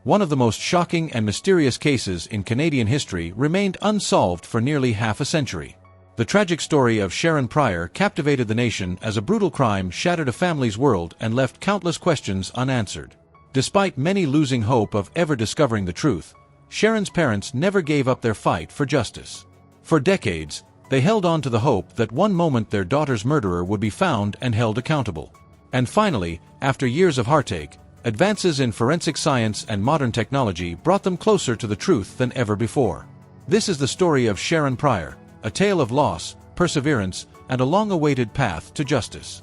One of the most shocking and mysterious cases in Canadian history remained unsolved for nearly half a century. The tragic story of Sharron Prior captivated the nation as a brutal crime shattered a family's world and left countless questions unanswered. Despite many losing hope of ever discovering the truth, Sharron's parents never gave up their fight for justice. For decades, they held on to the hope that one moment their daughter's murderer would be found and held accountable. And finally, after years of heartache, advances in forensic science and modern technology brought them closer to the truth than ever before. This is the story of Sharron Prior, a tale of loss, perseverance, and a long-awaited path to justice.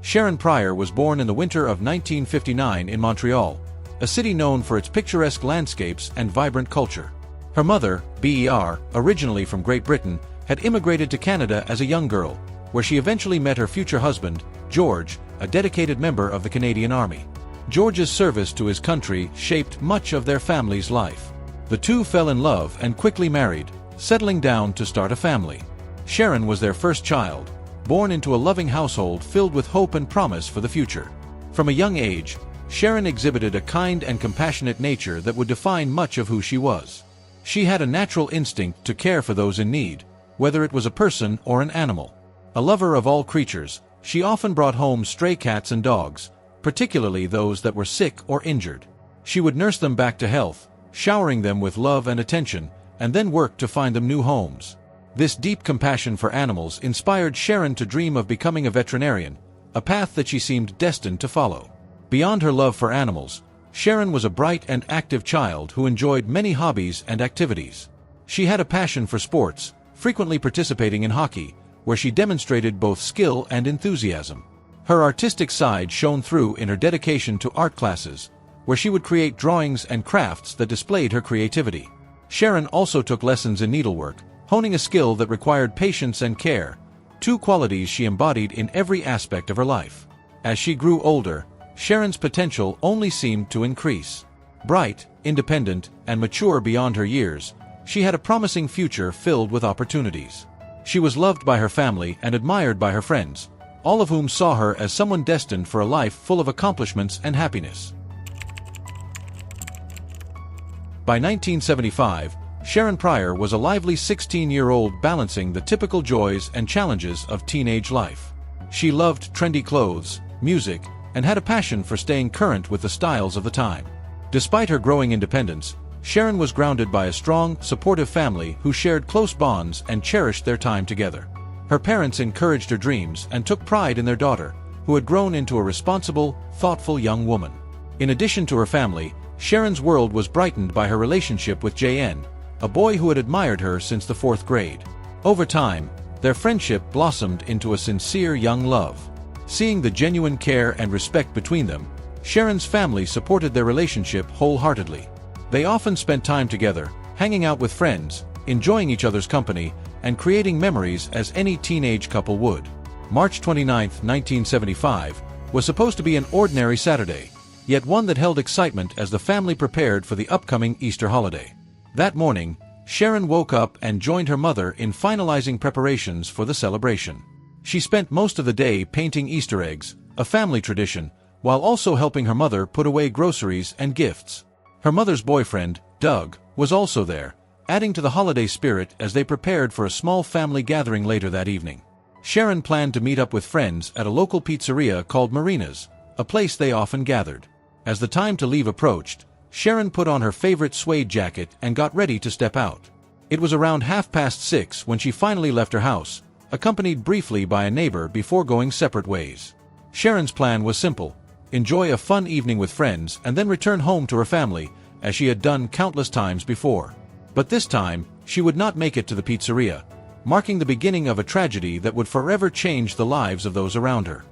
Sharron Prior was born in the winter of 1959 in Montreal, a city known for its picturesque landscapes and vibrant culture. Her mother, Ber, originally from Great Britain, had immigrated to Canada as a young girl, where she eventually met her future husband, George, a dedicated member of the Canadian Army. George's service to his country shaped much of their family's life. The two fell in love and quickly married, settling down to start a family. Sharron was their first child, born into a loving household filled with hope and promise for the future. From a young age, Sharron exhibited a kind and compassionate nature that would define much of who she was. She had a natural instinct to care for those in need, whether it was a person or an animal. A lover of all creatures, she often brought home stray cats and dogs, particularly those that were sick or injured. She would nurse them back to health, showering them with love and attention, and then work to find them new homes. This deep compassion for animals inspired Sharron to dream of becoming a veterinarian, a path that she seemed destined to follow. Beyond her love for animals, Sharron was a bright and active child who enjoyed many hobbies and activities. She had a passion for sports, frequently participating in hockey, where she demonstrated both skill and enthusiasm. Her artistic side shone through in her dedication to art classes, where she would create drawings and crafts that displayed her creativity. Sharron also took lessons in needlework, honing a skill that required patience and care, two qualities she embodied in every aspect of her life. As she grew older, Sharron's potential only seemed to increase. Bright, independent, and mature beyond her years, she had a promising future filled with opportunities. She was loved by her family and admired by her friends, all of whom saw her as someone destined for a life full of accomplishments and happiness. By 1975, Sharron Prior was a lively 16-year-old balancing the typical joys and challenges of teenage life. She loved trendy clothes, music, and had a passion for staying current with the styles of the time. Despite her growing independence, Sharron was grounded by a strong, supportive family who shared close bonds and cherished their time together. Her parents encouraged her dreams and took pride in their daughter, who had grown into a responsible, thoughtful young woman. In addition to her family, Sharron's world was brightened by her relationship with JN, a boy who had admired her since the 4th grade. Over time, their friendship blossomed into a sincere young love. Seeing the genuine care and respect between them, Sharron's family supported their relationship wholeheartedly. They often spent time together, hanging out with friends, enjoying each other's company, and creating memories as any teenage couple would. March 29, 1975, was supposed to be an ordinary Saturday, yet one that held excitement as the family prepared for the upcoming Easter holiday. That morning, Sharron woke up and joined her mother in finalizing preparations for the celebration. She spent most of the day painting Easter eggs, a family tradition, while also helping her mother put away groceries and gifts. Her mother's boyfriend, Doug, was also there, adding to the holiday spirit as they prepared for a small family gathering later that evening. Sharron planned to meet up with friends at a local pizzeria called Marina's, a place they often gathered. As the time to leave approached, Sharron put on her favorite suede jacket and got ready to step out. It was around 6:30 when she finally left her house, accompanied briefly by a neighbor before going separate ways. Sharron's plan was simple: enjoy a fun evening with friends and then return home to her family, as she had done countless times before. But this time, she would not make it to the pizzeria, marking the beginning of a tragedy that would forever change the lives of those around her.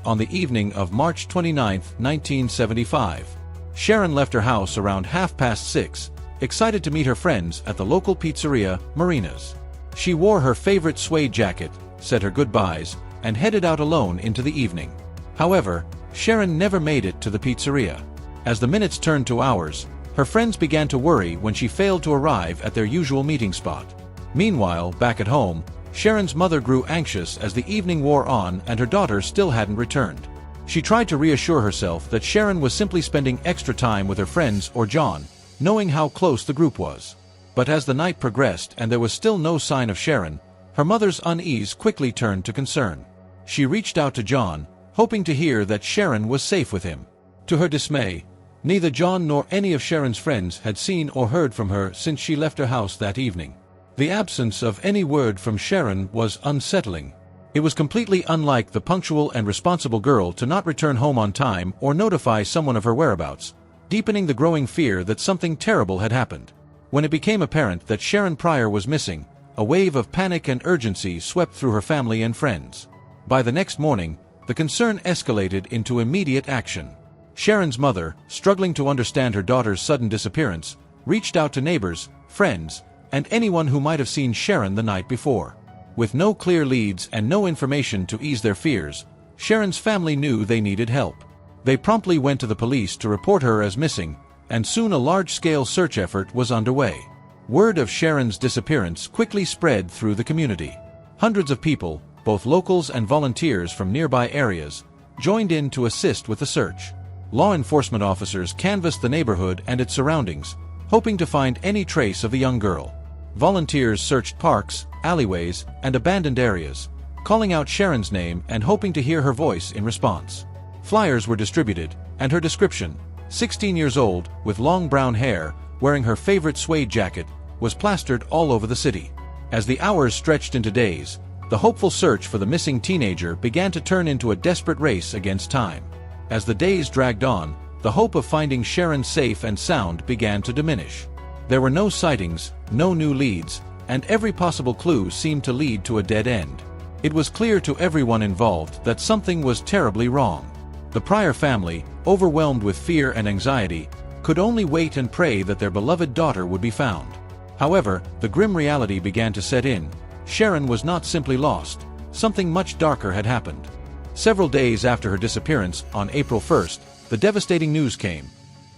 On the evening of March 29, 1975, Sharron left her house around 6:30, excited to meet her friends at the local pizzeria, Marina's. She wore her favorite suede jacket, said her goodbyes, and headed out alone into the evening. However, Sharron never made it to the pizzeria. As the minutes turned to hours, her friends began to worry when she failed to arrive at their usual meeting spot. Meanwhile, back at home, Sharron's mother grew anxious as the evening wore on and her daughter still hadn't returned. She tried to reassure herself that Sharron was simply spending extra time with her friends or John, knowing how close the group was. But as the night progressed and there was still no sign of Sharron, her mother's unease quickly turned to concern. She reached out to John, hoping to hear that Sharron was safe with him. To her dismay, neither John nor any of Sharron's friends had seen or heard from her since she left her house that evening. The absence of any word from Sharron was unsettling. It was completely unlike the punctual and responsible girl to not return home on time or notify someone of her whereabouts, deepening the growing fear that something terrible had happened. When it became apparent that Sharron Prior was missing, a wave of panic and urgency swept through her family and friends. By the next morning, the concern escalated into immediate action. Sharron's mother, struggling to understand her daughter's sudden disappearance, reached out to neighbors, friends, and anyone who might have seen Sharron the night before. With no clear leads and no information to ease their fears, Sharron's family knew they needed help. They promptly went to the police to report her as missing, and soon a large-scale search effort was underway. Word of Sharron's disappearance quickly spread through the community. Hundreds of people, both locals and volunteers from nearby areas, joined in to assist with the search. Law enforcement officers canvassed the neighborhood and its surroundings, hoping to find any trace of the young girl. Volunteers searched parks, alleyways, and abandoned areas, calling out Sharron's name and hoping to hear her voice in response. Flyers were distributed, and her description, 16 years old, with long brown hair, wearing her favorite suede jacket, was plastered all over the city. As the hours stretched into days, the hopeful search for the missing teenager began to turn into a desperate race against time. As the days dragged on, the hope of finding Sharron safe and sound began to diminish. There were no sightings, no new leads, and every possible clue seemed to lead to a dead end. It was clear to everyone involved that something was terribly wrong. The Prior family, overwhelmed with fear and anxiety, could only wait and pray that their beloved daughter would be found. However, the grim reality began to set in. Sharron was not simply lost. Something much darker had happened. Several days after her disappearance, on April 1st, the devastating news came.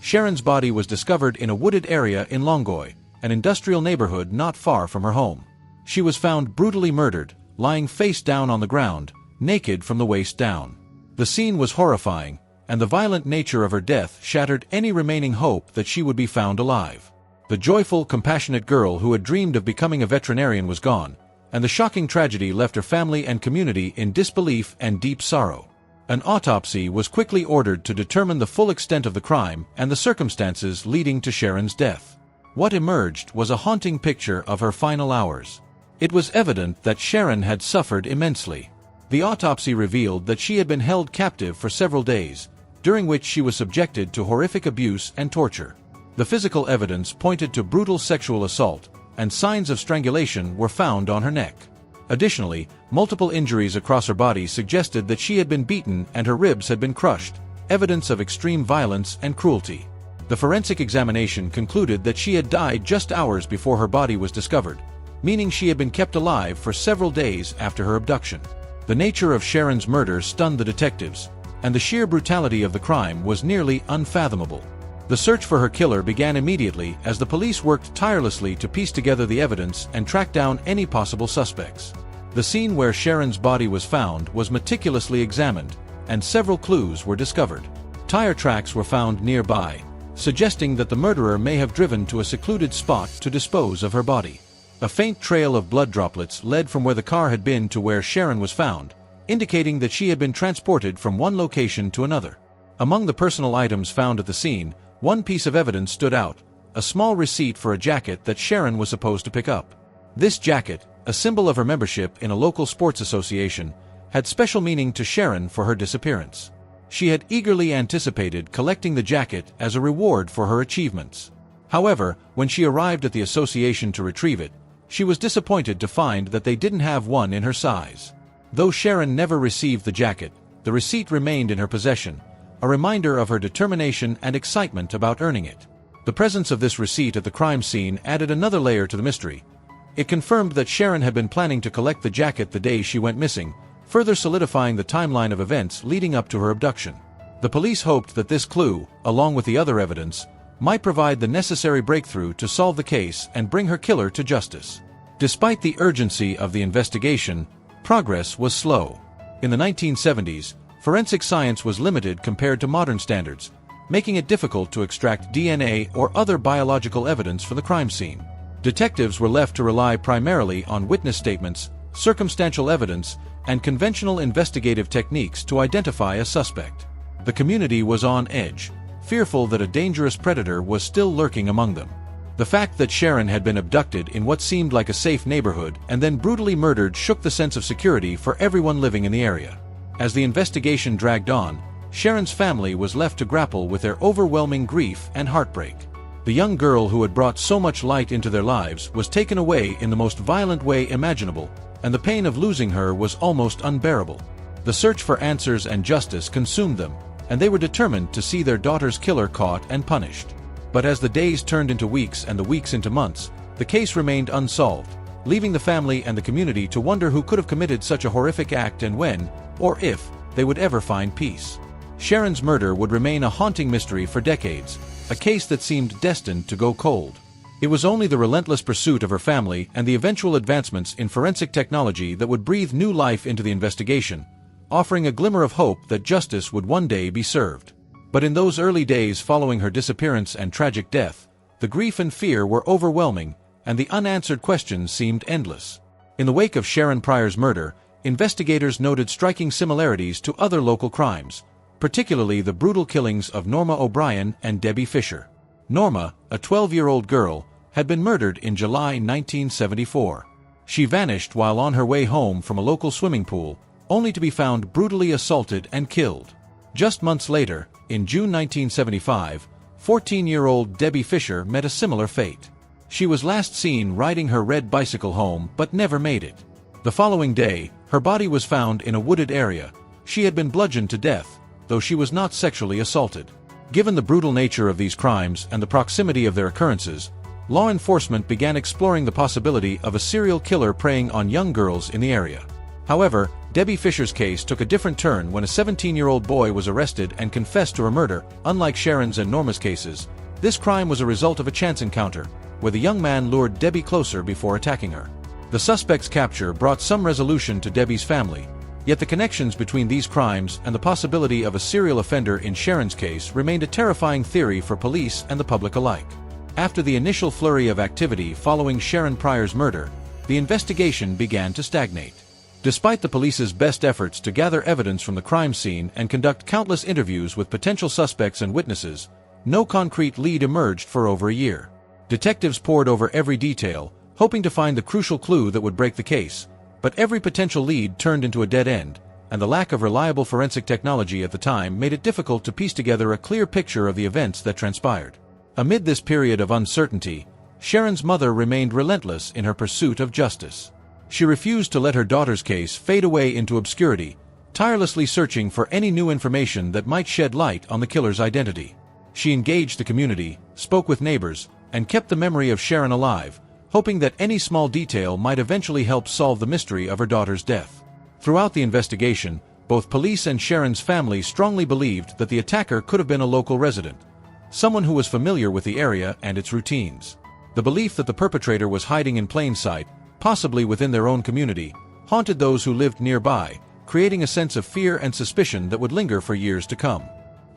Sharron's body was discovered in a wooded area in Longoy, an industrial neighborhood not far from her home. She was found brutally murdered, lying face down on the ground, naked from the waist down. The scene was horrifying, and the violent nature of her death shattered any remaining hope that she would be found alive. The joyful, compassionate girl who had dreamed of becoming a veterinarian was gone, and the shocking tragedy left her family and community in disbelief and deep sorrow. An autopsy was quickly ordered to determine the full extent of the crime and the circumstances leading to Sharron's death. What emerged was a haunting picture of her final hours. It was evident that Sharron had suffered immensely. The autopsy revealed that she had been held captive for several days, during which she was subjected to horrific abuse and torture. The physical evidence pointed to brutal sexual assault, and signs of strangulation were found on her neck. Additionally, multiple injuries across her body suggested that she had been beaten and her ribs had been crushed, evidence of extreme violence and cruelty. The forensic examination concluded that she had died just hours before her body was discovered, meaning she had been kept alive for several days after her abduction. The nature of Sharron's murder stunned the detectives, and the sheer brutality of the crime was nearly unfathomable. The search for her killer began immediately as the police worked tirelessly to piece together the evidence and track down any possible suspects. The scene where Sharron's body was found was meticulously examined, and several clues were discovered. Tire tracks were found nearby, suggesting that the murderer may have driven to a secluded spot to dispose of her body. A faint trail of blood droplets led from where the car had been to where Sharron was found, indicating that she had been transported from one location to another. Among the personal items found at the scene, one piece of evidence stood out, a small receipt for a jacket that Sharron was supposed to pick up. This jacket, a symbol of her membership in a local sports association, had special meaning to Sharron for her disappearance. She had eagerly anticipated collecting the jacket as a reward for her achievements. However, when she arrived at the association to retrieve it, she was disappointed to find that they didn't have one in her size. Though Sharron never received the jacket, the receipt remained in her possession, a reminder of her determination and excitement about earning it. The presence of this receipt at the crime scene added another layer to the mystery. It confirmed that Sharron had been planning to collect the jacket the day she went missing, further solidifying the timeline of events leading up to her abduction. The police hoped that this clue, along with the other evidence, might provide the necessary breakthrough to solve the case and bring her killer to justice. Despite the urgency of the investigation, progress was slow. In the 1970s, forensic science was limited compared to modern standards, making it difficult to extract DNA or other biological evidence from the crime scene. Detectives were left to rely primarily on witness statements, circumstantial evidence, and conventional investigative techniques to identify a suspect. The community was on edge, fearful that a dangerous predator was still lurking among them. The fact that Sharron had been abducted in what seemed like a safe neighborhood and then brutally murdered shook the sense of security for everyone living in the area. As the investigation dragged on, Sharron's family was left to grapple with their overwhelming grief and heartbreak. The young girl who had brought so much light into their lives was taken away in the most violent way imaginable, and the pain of losing her was almost unbearable. The search for answers and justice consumed them, and they were determined to see their daughter's killer caught and punished. But as the days turned into weeks and the weeks into months, the case remained unsolved, leaving the family and the community to wonder who could have committed such a horrific act and when, or if, they would ever find peace. Sharron's murder would remain a haunting mystery for decades, a case that seemed destined to go cold. It was only the relentless pursuit of her family and the eventual advancements in forensic technology that would breathe new life into the investigation, offering a glimmer of hope that justice would one day be served. But in those early days following her disappearance and tragic death, the grief and fear were overwhelming, and the unanswered questions seemed endless. In the wake of Sharron Prior's murder, investigators noted striking similarities to other local crimes, particularly the brutal killings of Norma O'Brien and Debbie Fisher. Norma, a 12-year-old girl, had been murdered in July 1974. She vanished while on her way home from a local swimming pool, only to be found brutally assaulted and killed. Just months later, in June 1975, 14-year-old Debbie Fisher met a similar fate. She was last seen riding her red bicycle home but never made it. The following day, her body was found in a wooded area. She had been bludgeoned to death, though she was not sexually assaulted. Given the brutal nature of these crimes and the proximity of their occurrences, law enforcement began exploring the possibility of a serial killer preying on young girls in the area. However, Debbie Fisher's case took a different turn when a 17-year-old boy was arrested and confessed to her murder. Unlike Sharron's and Norma's cases, this crime was a result of a chance encounter, where the young man lured Debbie closer before attacking her. The suspect's capture brought some resolution to Debbie's family, yet the connections between these crimes and the possibility of a serial offender in Sharron's case remained a terrifying theory for police and the public alike. After the initial flurry of activity following Sharron Prior's murder, the investigation began to stagnate. Despite the police's best efforts to gather evidence from the crime scene and conduct countless interviews with potential suspects and witnesses, no concrete lead emerged for over a year. Detectives pored over every detail, hoping to find the crucial clue that would break the case, but every potential lead turned into a dead end, and the lack of reliable forensic technology at the time made it difficult to piece together a clear picture of the events that transpired. Amid this period of uncertainty, Sharron's mother remained relentless in her pursuit of justice. She refused to let her daughter's case fade away into obscurity, tirelessly searching for any new information that might shed light on the killer's identity. She engaged the community, spoke with neighbors, and kept the memory of Sharron alive, hoping that any small detail might eventually help solve the mystery of her daughter's death. Throughout the investigation, both police and Sharron's family strongly believed that the attacker could have been a local resident, someone who was familiar with the area and its routines. The belief that the perpetrator was hiding in plain sight, possibly within their own community, haunted those who lived nearby, creating a sense of fear and suspicion that would linger for years to come.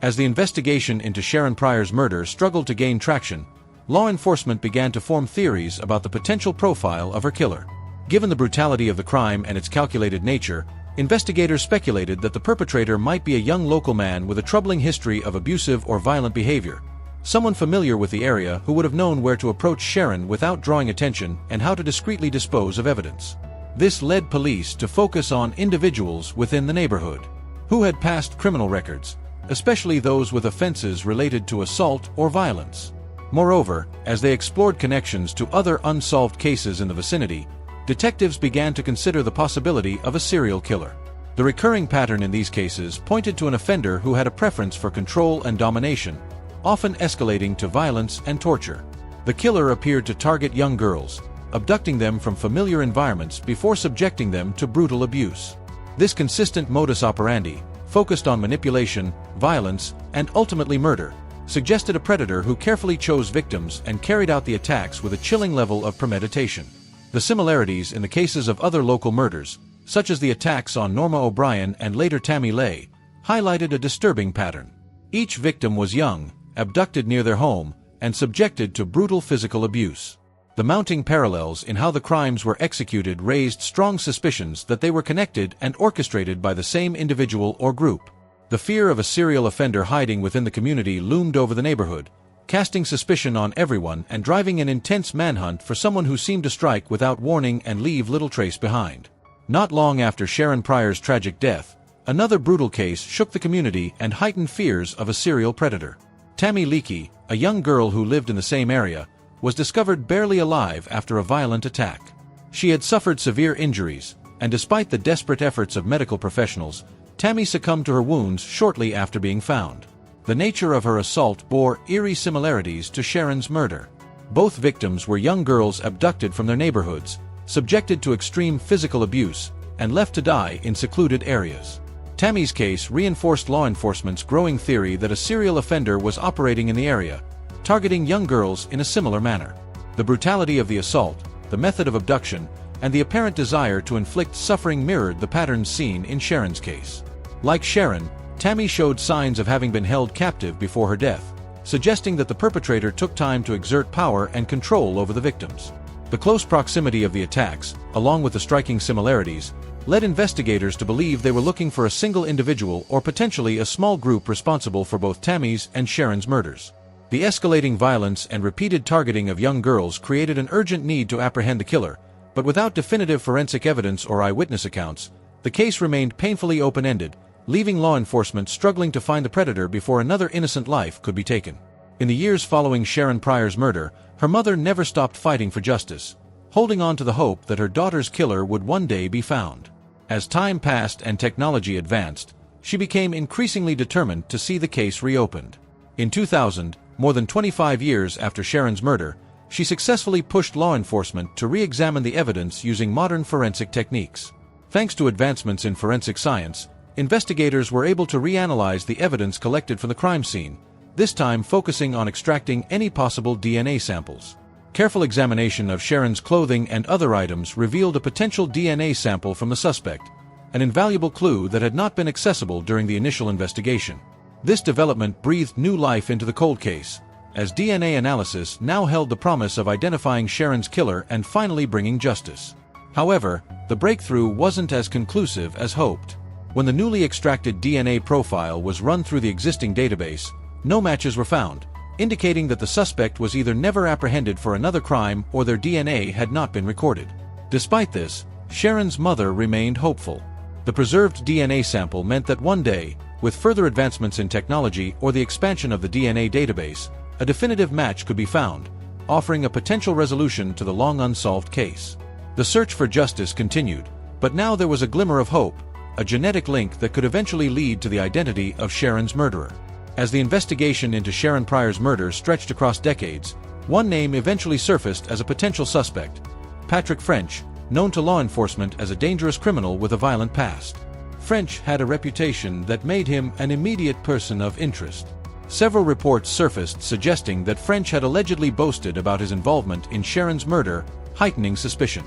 As the investigation into Sharron Prior's murder struggled to gain traction, law enforcement began to form theories about the potential profile of her killer. Given the brutality of the crime and its calculated nature, investigators speculated that the perpetrator might be a young local man with a troubling history of abusive or violent behavior, someone familiar with the area who would have known where to approach Sharron without drawing attention and how to discreetly dispose of evidence. This led police to focus on individuals within the neighborhood who had past criminal records, especially those with offenses related to assault or violence. Moreover, as they explored connections to other unsolved cases in the vicinity, detectives began to consider the possibility of a serial killer. The recurring pattern in these cases pointed to an offender who had a preference for control and domination, often escalating to violence and torture. The killer appeared to target young girls, abducting them from familiar environments before subjecting them to brutal abuse. This consistent modus operandi, focused on manipulation, violence, and ultimately murder, suggested a predator who carefully chose victims and carried out the attacks with a chilling level of premeditation. The similarities in the cases of other local murders, such as the attacks on Norma O'Brien and later Tammy Leigh, highlighted a disturbing pattern. Each victim was young, abducted near their home, and subjected to brutal physical abuse. The mounting parallels in how the crimes were executed raised strong suspicions that they were connected and orchestrated by the same individual or group. The fear of a serial offender hiding within the community loomed over the neighborhood, casting suspicion on everyone and driving an intense manhunt for someone who seemed to strike without warning and leave little trace behind. Not long after Sharron Prior's tragic death, another brutal case shook the community and heightened fears of a serial predator. Tammy Leigh, a young girl who lived in the same area, was discovered barely alive after a violent attack. She had suffered severe injuries, and despite the desperate efforts of medical professionals, Tammy succumbed to her wounds shortly after being found. The nature of her assault bore eerie similarities to Sharron's murder. Both victims were young girls abducted from their neighborhoods, subjected to extreme physical abuse, and left to die in secluded areas. Tammy's case reinforced law enforcement's growing theory that a serial offender was operating in the area, targeting young girls in a similar manner. The brutality of the assault, the method of abduction, and the apparent desire to inflict suffering mirrored the patterns seen in Sharron's case. Like Sharron, Tammy showed signs of having been held captive before her death, suggesting that the perpetrator took time to exert power and control over the victims. The close proximity of the attacks, along with the striking similarities, led investigators to believe they were looking for a single individual or potentially a small group responsible for both Tammy's and Sharron's murders. The escalating violence and repeated targeting of young girls created an urgent need to apprehend the killer, but without definitive forensic evidence or eyewitness accounts, the case remained painfully open-ended, leaving law enforcement struggling to find the predator before another innocent life could be taken. In the years following Sharron Prior's murder, her mother never stopped fighting for justice, holding on to the hope that her daughter's killer would one day be found. As time passed and technology advanced, she became increasingly determined to see the case reopened. In 2000, more than 25 years after Sharron's murder, she successfully pushed law enforcement to re-examine the evidence using modern forensic techniques. Thanks to advancements in forensic science, investigators were able to reanalyze the evidence collected from the crime scene, this time focusing on extracting any possible DNA samples. Careful examination of Sharron's clothing and other items revealed a potential DNA sample from the suspect, an invaluable clue that had not been accessible during the initial investigation. This development breathed new life into the cold case, as DNA analysis now held the promise of identifying Sharron's killer and finally bringing justice. However, the breakthrough wasn't as conclusive as hoped. When the newly extracted DNA profile was run through the existing database, no matches were found, indicating that the suspect was either never apprehended for another crime or their DNA had not been recorded. Despite this, Sharron's mother remained hopeful. The preserved DNA sample meant that one day, with further advancements in technology or the expansion of the DNA database, a definitive match could be found, offering a potential resolution to the long unsolved case. The search for justice continued, but now there was a glimmer of hope, a genetic link that could eventually lead to the identity of Sharron's murderer. As the investigation into Sharron Prior's murder stretched across decades, one name eventually surfaced as a potential suspect: Patrick French, known to law enforcement as a dangerous criminal with a violent past. French had a reputation that made him an immediate person of interest. Several reports surfaced suggesting that French had allegedly boasted about his involvement in Sharron's murder, heightening suspicion.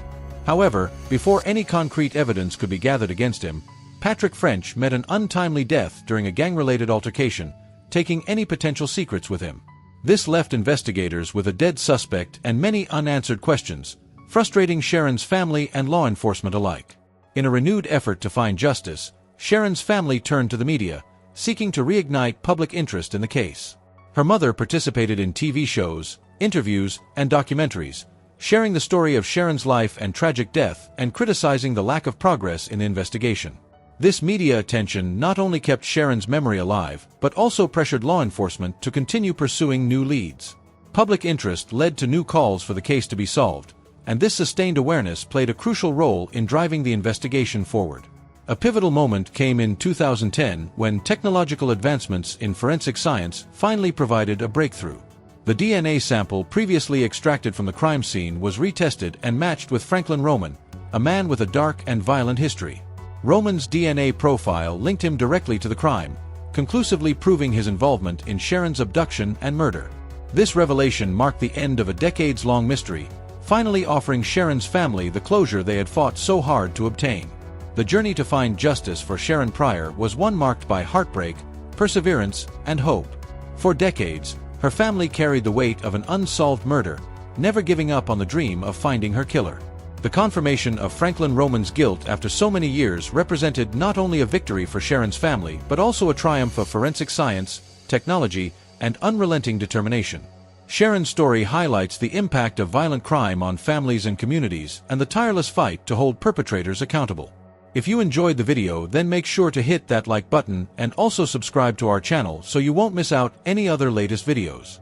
However, before any concrete evidence could be gathered against him, Patrick French met an untimely death during a gang-related altercation, taking any potential secrets with him. This left investigators with a dead suspect and many unanswered questions, frustrating Sharron's family and law enforcement alike. In a renewed effort to find justice, Sharron's family turned to the media, seeking to reignite public interest in the case. Her mother participated in TV shows, interviews, and documentaries, sharing the story of Sharron's life and tragic death and criticizing the lack of progress in the investigation. This media attention not only kept Sharron's memory alive, but also pressured law enforcement to continue pursuing new leads. Public interest led to new calls for the case to be solved, and this sustained awareness played a crucial role in driving the investigation forward. A pivotal moment came in 2010 when technological advancements in forensic science finally provided a breakthrough. The DNA sample previously extracted from the crime scene was retested and matched with Franklin Romine, a man with a dark and violent history. Romine's DNA profile linked him directly to the crime, conclusively proving his involvement in Sharron's abduction and murder. This revelation marked the end of a decades-long mystery, finally offering Sharron's family the closure they had fought so hard to obtain. The journey to find justice for Sharron Prior was one marked by heartbreak, perseverance, and hope. For decades, her family carried the weight of an unsolved murder, never giving up on the dream of finding her killer. The confirmation of Franklin Romine's guilt after so many years represented not only a victory for Sharron's family but also a triumph of forensic science, technology, and unrelenting determination. Sharron's story highlights the impact of violent crime on families and communities and the tireless fight to hold perpetrators accountable. If you enjoyed the video, then make sure to hit that like button and also subscribe to our channel so you won't miss out any other latest videos.